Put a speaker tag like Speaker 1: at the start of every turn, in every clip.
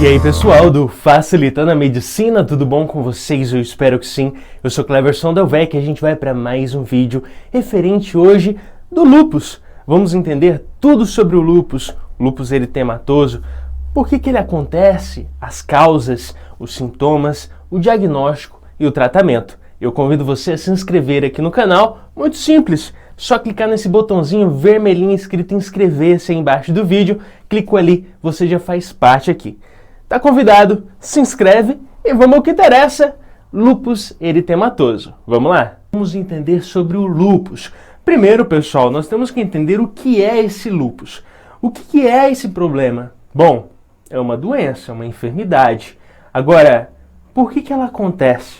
Speaker 1: E aí pessoal do Facilitando a Medicina, tudo bom com vocês? Eu espero que sim. Eu sou Cleverson Delvec e a gente vai para mais um vídeo referente hoje do lúpus. Vamos entender tudo sobre o lúpus eritematoso, por que ele acontece, as causas, os sintomas, o diagnóstico e o tratamento. Eu convido você a se inscrever aqui no canal, muito simples, só clicar nesse botãozinho vermelhinho escrito inscrever-se aí embaixo do vídeo, clicou ali, você já faz parte aqui. Tá convidado, se inscreve e vamos ao que interessa, lúpus eritematoso. Vamos lá? Vamos entender sobre o lúpus. Primeiro, pessoal, nós temos que entender o que é esse lúpus. O que é esse problema? Bom, é uma doença, é uma enfermidade. Agora, por que ela acontece?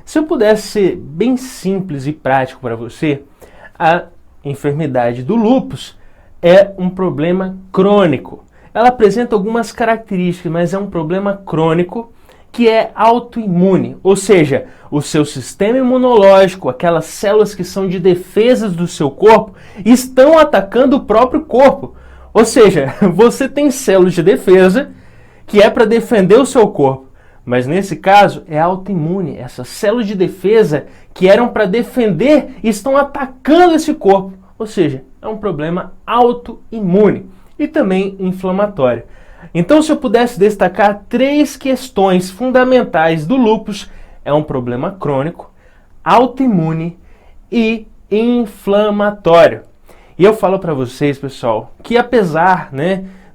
Speaker 1: Se eu pudesse ser bem simples e prático para você, a enfermidade do lúpus é um problema crônico. Ela apresenta algumas características, mas é um problema crônico que é autoimune, ou seja, o seu sistema imunológico, aquelas células que são de defesas do seu corpo, estão atacando o próprio corpo. Ou seja, você tem células de defesa que é para defender o seu corpo, mas nesse caso é autoimune. Essas células de defesa que eram para defender estão atacando esse corpo, ou seja, é um problema autoimune e também inflamatório. Então, se eu pudesse destacar três questões fundamentais do lúpus, é um problema crônico, autoimune e inflamatório. E eu falo para vocês, pessoal, que apesar,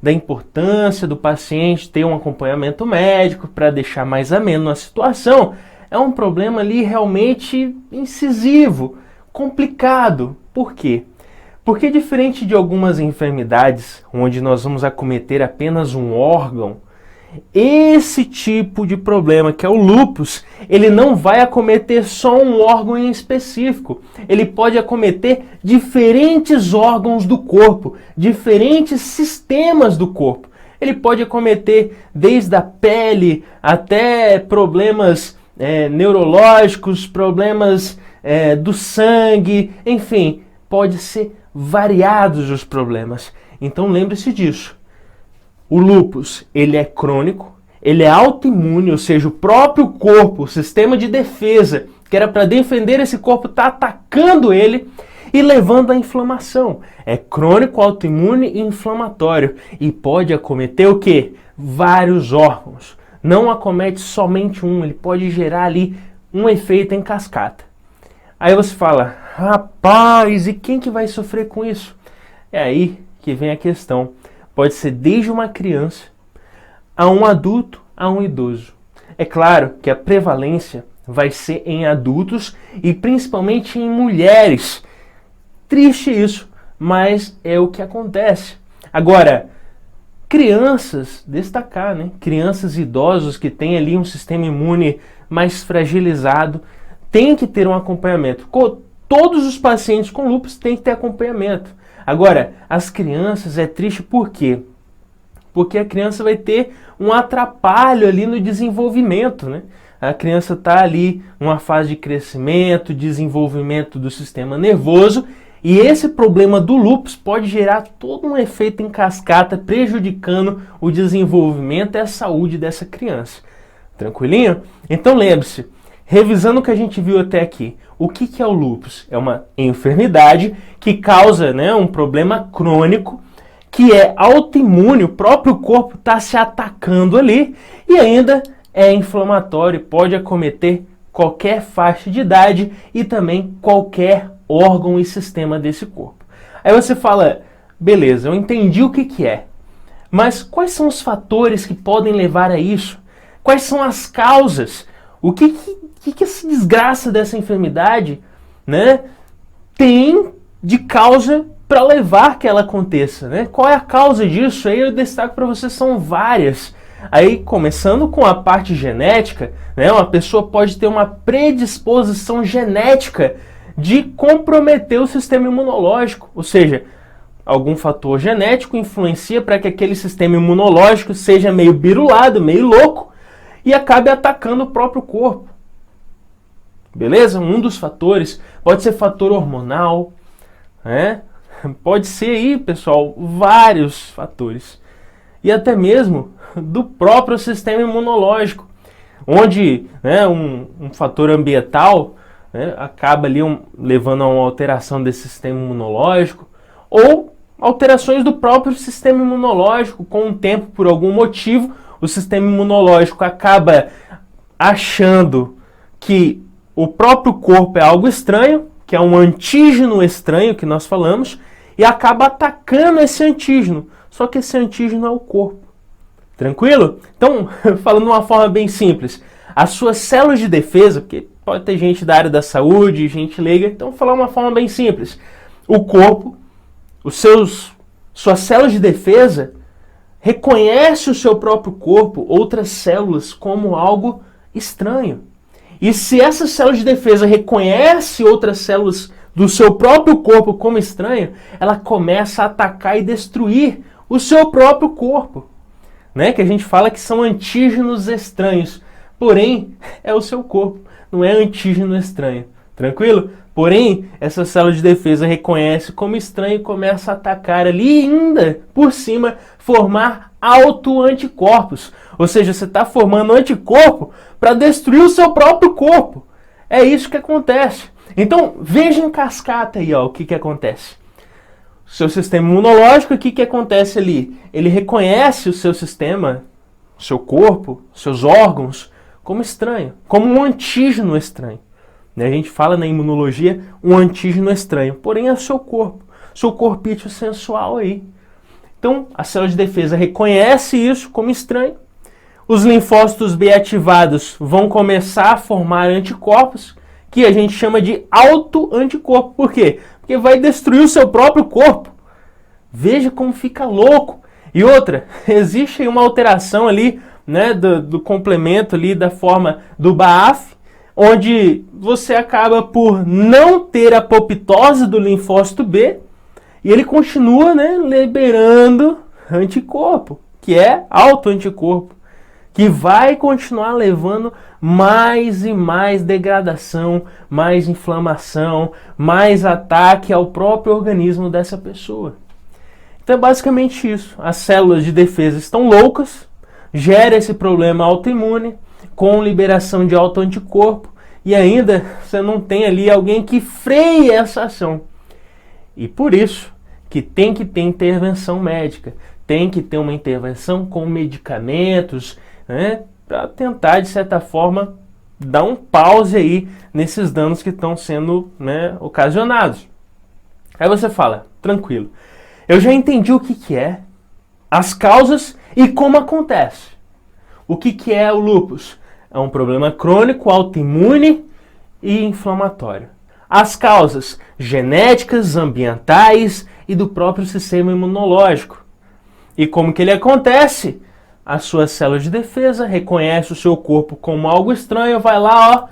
Speaker 1: da importância do paciente ter um acompanhamento médico para deixar mais ameno a situação, é um problema ali realmente incisivo, complicado. Por quê? Porque diferente de algumas enfermidades, onde nós vamos acometer apenas um órgão, esse tipo de problema, que é o lúpus, ele não vai acometer só um órgão em específico. Ele pode acometer diferentes órgãos do corpo, diferentes sistemas do corpo. Ele pode acometer desde a pele até problemas neurológicos, problemas do sangue, enfim, pode ser variados os problemas. Então lembre-se disso. O lúpus, ele é crônico, ele é autoimune, ou seja, o próprio corpo, o sistema de defesa, que era para defender esse corpo, está atacando ele e levando à inflamação. É crônico, autoimune e inflamatório. E pode acometer o quê? Vários órgãos. Não acomete somente um, ele pode gerar ali um efeito em cascata. Aí você fala, rapaz, e quem que vai sofrer com isso? É aí que vem a questão. Pode ser desde uma criança, a um adulto, a um idoso. É claro que a prevalência vai ser em adultos e principalmente em mulheres. Triste isso, mas é o que acontece. Agora, crianças, destacar, crianças e idosos que têm ali um sistema imune mais fragilizado, tem que ter um acompanhamento. Todos os pacientes com lúpus têm que ter acompanhamento. Agora, as crianças é triste por quê? Porque a criança vai ter um atrapalho ali no desenvolvimento, A criança está ali numa fase de crescimento, desenvolvimento do sistema nervoso, e esse problema do lúpus pode gerar todo um efeito em cascata, prejudicando o desenvolvimento e a saúde dessa criança. Tranquilinho? Então lembre-se, revisando o que a gente viu até aqui, o que é o lúpus? É uma enfermidade que causa um problema crônico, que é autoimune, o próprio corpo está se atacando ali, e ainda é inflamatório, pode acometer qualquer faixa de idade e também qualquer órgão e sistema desse corpo. Aí você fala, beleza, eu entendi o que é, mas quais são os fatores que podem levar a isso? Quais são as causas? O que essa desgraça dessa enfermidade tem de causa para levar que ela aconteça? Qual é a causa disso? Aí eu destaco para vocês, são várias. Aí, começando com a parte genética, uma pessoa pode ter uma predisposição genética de comprometer o sistema imunológico, ou seja, algum fator genético influencia para que aquele sistema imunológico seja meio birulado, meio louco, e acabe atacando o próprio corpo. Beleza? Um dos fatores pode ser fator hormonal, Pode ser aí, pessoal, vários fatores. e até mesmo do próprio sistema imunológico, onde, né, um fator ambiental, né, acaba ali levando a uma alteração desse sistema imunológico, ou alterações do próprio sistema imunológico. Com o tempo, por algum motivo, o sistema imunológico acaba achando que o próprio corpo é algo estranho, que é um antígeno estranho que nós falamos, e acaba atacando esse antígeno. Só que esse antígeno é o corpo. Tranquilo? Então, falando de uma forma bem simples, as suas células de defesa, porque pode ter gente da área da saúde, gente leiga, então vou falar de uma forma bem simples. O corpo, suas células de defesa, reconhece o seu próprio corpo, outras células, como algo estranho. E se essa célula de defesa reconhece outras células do seu próprio corpo como estranho, ela começa a atacar e destruir o seu próprio corpo, né? Que a gente fala que são antígenos estranhos, porém é o seu corpo, não é antígeno estranho, tranquilo? Porém, essa célula de defesa reconhece como estranho e começa a atacar ali e ainda, por cima, formar autoanticorpos. Ou seja, você está formando anticorpo para destruir o seu próprio corpo. É isso que acontece. Então, veja em cascata aí, ó, o que acontece. O seu sistema imunológico, o que acontece ali? Ele reconhece o seu sistema, o seu corpo, seus órgãos, como estranho, como um antígeno estranho. A gente fala na imunologia um antígeno estranho, porém é o seu corpo, seu corpício sensual aí. Então, a célula de defesa reconhece isso como estranho. Os linfócitos B ativados vão começar a formar anticorpos, que a gente chama de autoanticorpo. Por quê? Porque vai destruir o seu próprio corpo. Veja como fica louco. E outra, existe uma alteração ali, né, do complemento ali da forma do BAF, onde você acaba por não ter a apoptose do linfócito B e ele continua, né, liberando anticorpo, que é autoanticorpo, que vai continuar levando mais e mais degradação, mais inflamação, mais ataque ao próprio organismo dessa pessoa. Então é basicamente isso. As células de defesa estão loucas, gera esse problema autoimune, com liberação de autoanticorpo, e ainda você não tem ali alguém que freie essa ação. E por isso que tem que ter intervenção médica, tem que ter uma intervenção com medicamentos, né, para tentar, de certa forma, dar um pause aí nesses danos que estão sendo, né, ocasionados. Aí você fala, tranquilo, eu já entendi o que é, as causas e como acontece. O que é o lúpus? É um problema crônico, autoimune e inflamatório. As causas genéticas, ambientais e do próprio sistema imunológico. E como que ele acontece? A sua célula de defesa reconhece o seu corpo como algo estranho, vai lá, ó,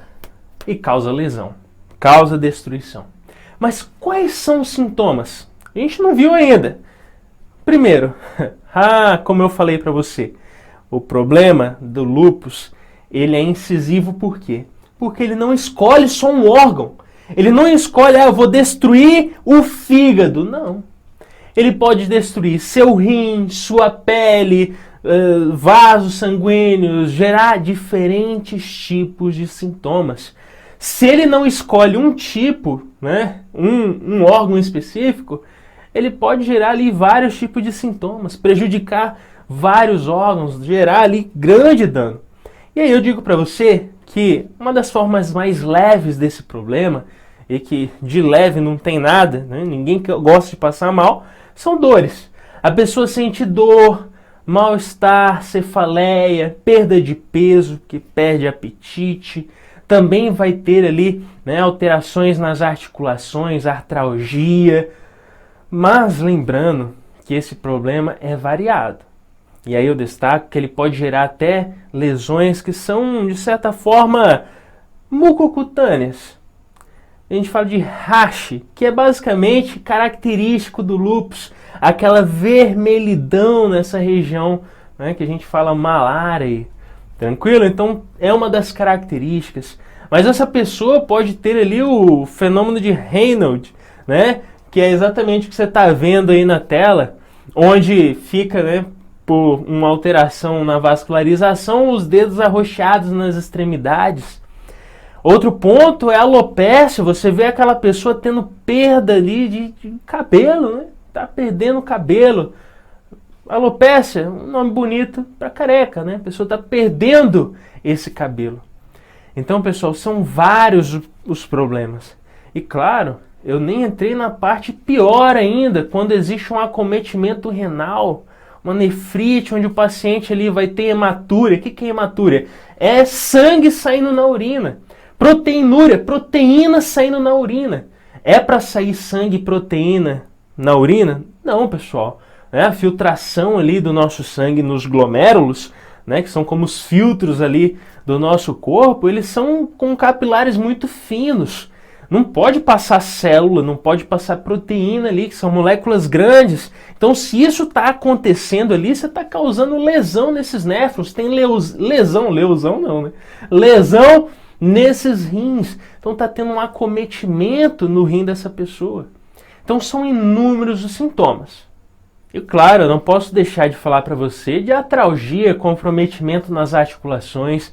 Speaker 1: e causa lesão, causa destruição. Mas quais são os sintomas? A gente não viu ainda. Primeiro, como eu falei para você, o problema do lúpus, ele é incisivo por quê? Porque ele não escolhe só um órgão. Ele não escolhe, eu vou destruir o fígado. Não. Ele pode destruir seu rim, sua pele, vasos sanguíneos, gerar diferentes tipos de sintomas. Se ele não escolhe um tipo, né, um órgão específico, ele pode gerar ali vários tipos de sintomas, prejudicar vários órgãos, gerar ali grande dano. E aí eu digo para você que uma das formas mais leves desse problema, e que de leve não tem nada, né, ninguém gosta de passar mal, são dores. A pessoa sente dor, mal-estar, cefaleia, perda de peso, que perde apetite, também vai ter ali, né, alterações nas articulações, artralgia, mas lembrando que esse problema é variado. E aí eu destaco que ele pode gerar até lesões que são, de certa forma, mucocutâneas. A gente fala de rash, que é basicamente característico do lúpus, aquela vermelhidão nessa região, né, que a gente fala malária. Tranquilo? Então é uma das características. Mas essa pessoa pode ter ali o fenômeno de Raynaud, né, que é exatamente o que você está vendo aí na tela, onde fica, né, por uma alteração na vascularização, os dedos arroxeados nas extremidades. Outro ponto é a alopécia, você vê aquela pessoa tendo perda ali de cabelo, né? Tá perdendo cabelo. Alopécia, um nome bonito para careca, né? A pessoa está perdendo esse cabelo. Então, pessoal, são vários os problemas. E claro, eu nem entrei na parte pior ainda, quando existe um acometimento renal, uma nefrite, onde o paciente ali vai ter hematúria. O que é hematúria? É sangue saindo na urina. Proteinúria, proteína saindo na urina. É para sair sangue e proteína na urina? Não, pessoal. A filtração ali do nosso sangue nos glomérulos, né, que são como os filtros ali do nosso corpo, eles são com capilares muito finos. Não pode passar célula, não pode passar proteína ali, que são moléculas grandes. Então, se isso está acontecendo ali, você está causando lesão nesses néfrons. Tem lesão não, né? Lesão nesses rins. Então, está tendo um acometimento no rim dessa pessoa. Então, são inúmeros os sintomas. E claro, eu não posso deixar de falar para você de atralgia, comprometimento nas articulações,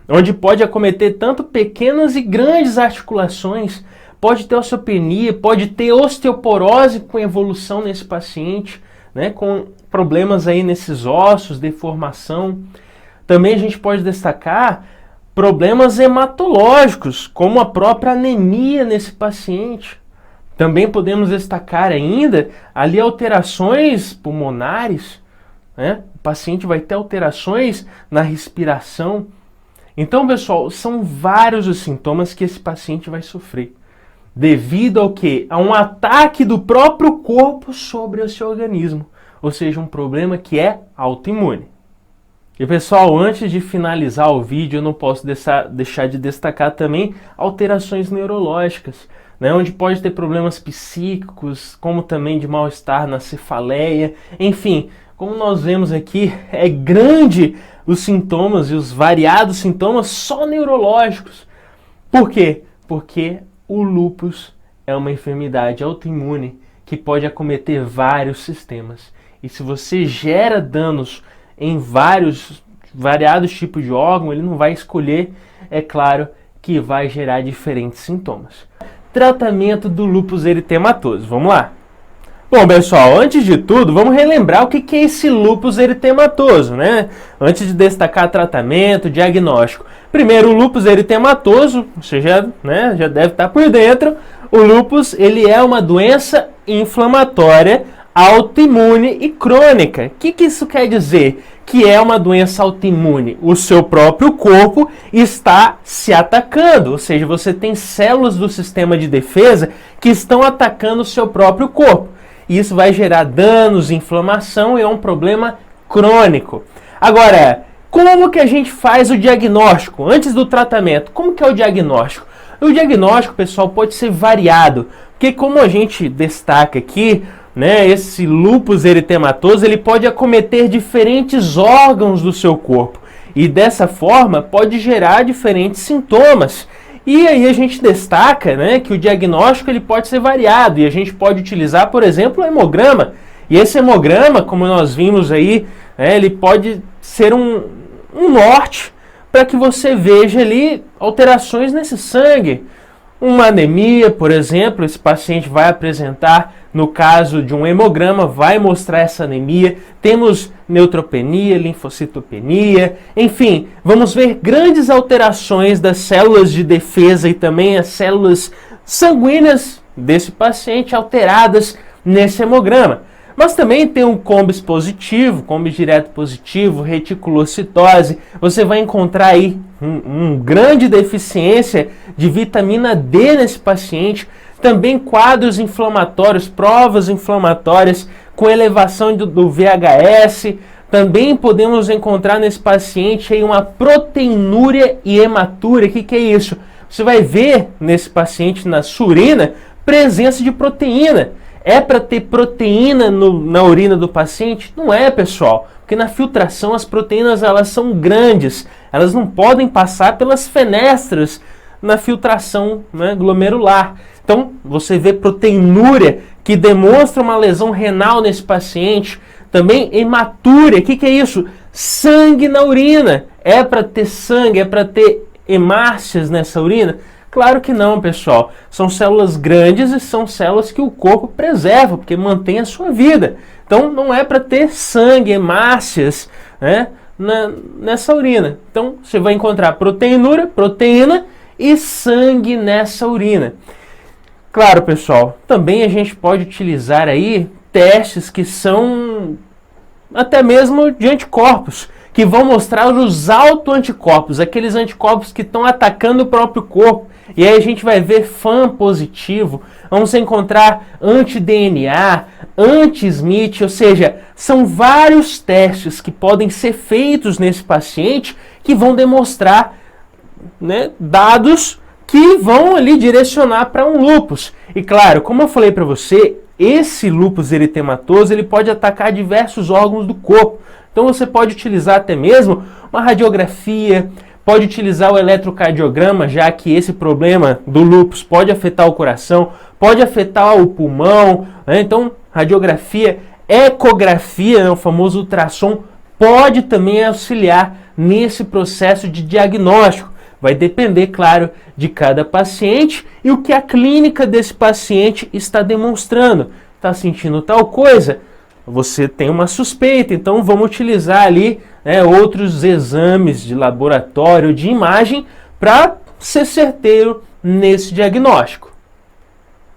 Speaker 1: onde pode acometer tanto pequenas e grandes articulações, pode ter osteopenia, pode ter osteoporose com evolução nesse paciente, né, com problemas aí nesses ossos, deformação. Também a gente pode destacar problemas hematológicos, como a própria anemia nesse paciente. Também podemos destacar ainda ali alterações pulmonares, né? O paciente vai ter alterações na respiração. Então, pessoal, são vários os sintomas que esse paciente vai sofrer. Devido ao quê? A um ataque do próprio corpo sobre o seu organismo. Ou seja, um problema que é autoimune. E, pessoal, antes de finalizar o vídeo, eu não posso deixar de destacar também alterações neurológicas, né, onde pode ter problemas psíquicos, como também de mal-estar na cefaleia. Enfim, como nós vemos aqui, é grande os sintomas e os variados sintomas só neurológicos. Por quê? Porque o lúpus é uma enfermidade autoimune que pode acometer vários sistemas. E se você gera danos em variados tipos de órgão, ele não vai escolher, é claro, que vai gerar diferentes sintomas. Tratamento do lúpus eritematoso. Vamos lá. Bom, pessoal, antes de tudo, vamos relembrar o que é esse lúpus eritematoso, né? Antes de destacar tratamento, diagnóstico. Primeiro, o lúpus eritematoso, você já deve estar por dentro. O lúpus, ele é uma doença inflamatória, autoimune e crônica. O que isso quer dizer? Que é uma doença autoimune. O seu próprio corpo está se atacando, ou seja, você tem células do sistema de defesa que estão atacando o seu próprio corpo. E isso vai gerar danos, inflamação e é um problema crônico. Agora, como que a gente faz o diagnóstico antes do tratamento? Como que é o diagnóstico? O diagnóstico, pessoal, pode ser variado, porque como a gente destaca aqui, né, esse lúpus eritematoso, ele pode acometer diferentes órgãos do seu corpo e dessa forma pode gerar diferentes sintomas. E aí a gente destaca, né, que o diagnóstico ele pode ser variado e a gente pode utilizar, por exemplo, o hemograma. E esse hemograma, como nós vimos aí, ele pode ser um norte para que você veja ali alterações nesse sangue. Uma anemia, por exemplo, esse paciente vai apresentar, no caso de um hemograma, vai mostrar essa anemia. Temos neutropenia, linfocitopenia, enfim, vamos ver grandes alterações das células de defesa e também as células sanguíneas desse paciente alteradas nesse hemograma. Mas também tem um combis positivo, combis direto positivo, reticulocitose. Você vai encontrar aí uma grande deficiência de vitamina D nesse paciente. Também quadros inflamatórios, provas inflamatórias com elevação do VHS. Também podemos encontrar nesse paciente aí uma proteinúria e hematúria. O que é isso? Você vai ver nesse paciente, na sua urina, presença de proteína. É para ter proteína na urina do paciente? Não é, pessoal, porque na filtração as proteínas elas são grandes, elas não podem passar pelas fenestras na filtração, né, glomerular. Então, você vê proteinúria que demonstra uma lesão renal nesse paciente, Também hematúria, o que é isso? Sangue na urina. É para ter sangue, é para ter hemácias nessa urina? Claro que não, pessoal. São células grandes e são células que o corpo preserva, porque mantém a sua vida. Então não é para ter sangue, hemácias, né, nessa urina. Então você vai encontrar proteína e sangue nessa urina. Claro, pessoal, também a gente pode utilizar aí testes que são até mesmo de anticorpos, que vão mostrar os autoanticorpos, aqueles anticorpos que estão atacando o próprio corpo. E aí a gente vai ver FAM positivo, vamos encontrar anti-DNA, anti-Smith, ou seja, são vários testes que podem ser feitos nesse paciente que vão demonstrar, né, dados que vão ali direcionar para um lúpus. E claro, como eu falei para você, esse lúpus eritematoso ele pode atacar diversos órgãos do corpo. Então você pode utilizar até mesmo uma radiografia, pode utilizar o eletrocardiograma, já que esse problema do lúpus pode afetar o coração, pode afetar o pulmão, né? Então radiografia, ecografia, né, o famoso ultrassom, pode também auxiliar nesse processo de diagnóstico. Vai depender, claro, de cada paciente e o que a clínica desse paciente está demonstrando. Está sentindo tal coisa? Você tem uma suspeita, então vamos utilizar ali, né, outros exames de laboratório, de imagem, para ser certeiro nesse diagnóstico.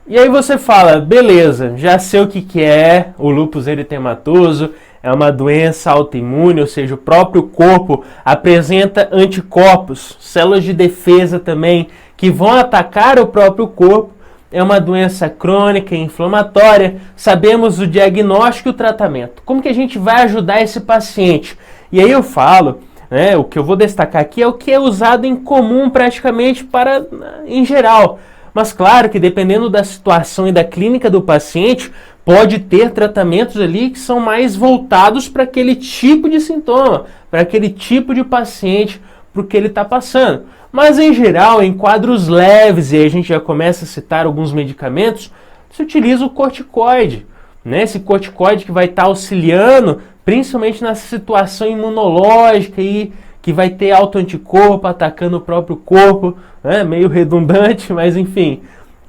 Speaker 1: E aí você fala, beleza, já sei o que é o lúpus eritematoso, é uma doença autoimune, ou seja, o próprio corpo apresenta anticorpos, células de defesa também, que vão atacar o próprio corpo. É uma doença crônica e inflamatória. Sabemos o diagnóstico e o tratamento. Como que a gente vai ajudar esse paciente? E aí eu falo, né, o que eu vou destacar aqui é o que é usado em comum praticamente em geral. Mas claro que dependendo da situação e da clínica do paciente, pode ter tratamentos ali que são mais voltados para aquele tipo de sintoma, para aquele tipo de paciente, para o que ele está passando. Mas em geral, em quadros leves, e aí a gente já começa a citar alguns medicamentos, se utiliza o corticoide, né? Esse corticoide que vai estar auxiliando, principalmente nessa situação imunológica e que vai ter autoanticorpo atacando o próprio corpo, né? Meio redundante, mas enfim,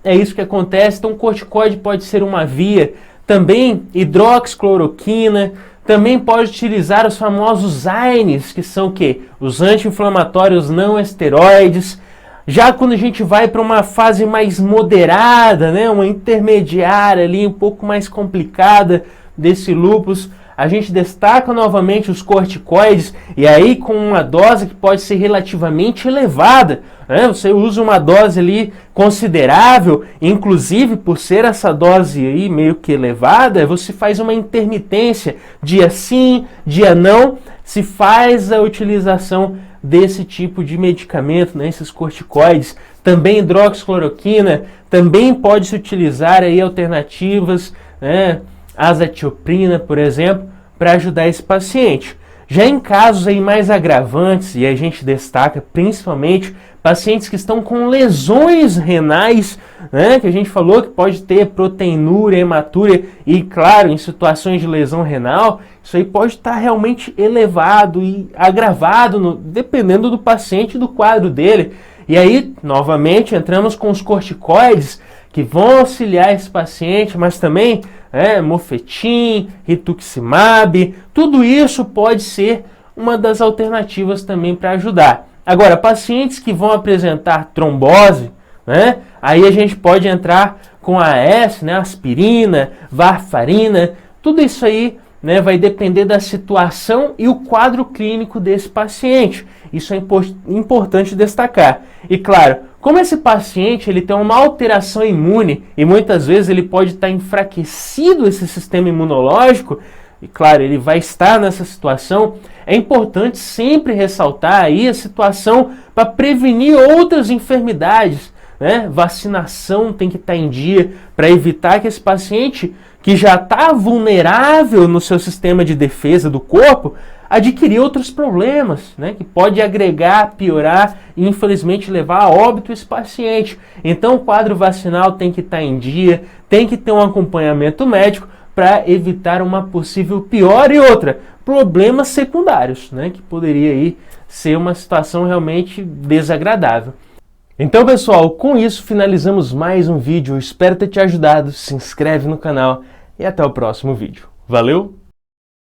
Speaker 1: é isso que acontece. Então o corticoide pode ser uma via. Também hidroxicloroquina, também pode utilizar os famosos AINES, que são o quê? Os anti-inflamatórios não esteroides. Já quando a gente vai para uma fase mais moderada, né, uma intermediária ali, um pouco mais complicada desse lúpus, a gente destaca novamente os corticoides, e aí com uma dose que pode ser relativamente elevada, né? Você usa uma dose ali considerável, inclusive por ser essa dose aí meio que elevada, você faz uma intermitência, dia sim, dia não, se faz a utilização desse tipo de medicamento, né? Esses corticoides. Também hidroxicloroquina, também pode se utilizar aí alternativas, né? Azatioprina, por exemplo, para ajudar esse paciente. Já em casos aí mais agravantes, e a gente destaca principalmente pacientes que estão com lesões renais, né, que a gente falou que pode ter proteinúria, hematúria, e claro, em situações de lesão renal, isso aí pode estar realmente elevado e agravado, dependendo do paciente e do quadro dele. E aí, novamente, entramos com os corticoides, que vão auxiliar esse paciente, mas também mofetim, rituximab, tudo isso pode ser uma das alternativas também para ajudar. Agora, pacientes que vão apresentar trombose, né, aí a gente pode entrar com a AS, né, aspirina, varfarina, tudo isso aí, né, vai depender da situação e o quadro clínico desse paciente. Isso é importante destacar. E claro, como esse paciente ele tem uma alteração imune e muitas vezes ele pode estar enfraquecido esse sistema imunológico, e claro, ele vai estar nessa situação, é importante sempre ressaltar aí a situação para prevenir outras enfermidades, né? Vacinação tem que estar em dia para evitar que esse paciente que já está vulnerável no seu sistema de defesa do corpo adquirir outros problemas, né, que pode agregar, piorar e infelizmente levar a óbito esse paciente. Então o quadro vacinal tem que estar em dia, tem que ter um acompanhamento médico para evitar uma possível pior e outra, problemas secundários, né, que poderia aí ser uma situação realmente desagradável. Então, pessoal, com isso finalizamos mais um vídeo. Eu espero ter te ajudado. Se inscreve no canal e até o próximo vídeo. Valeu!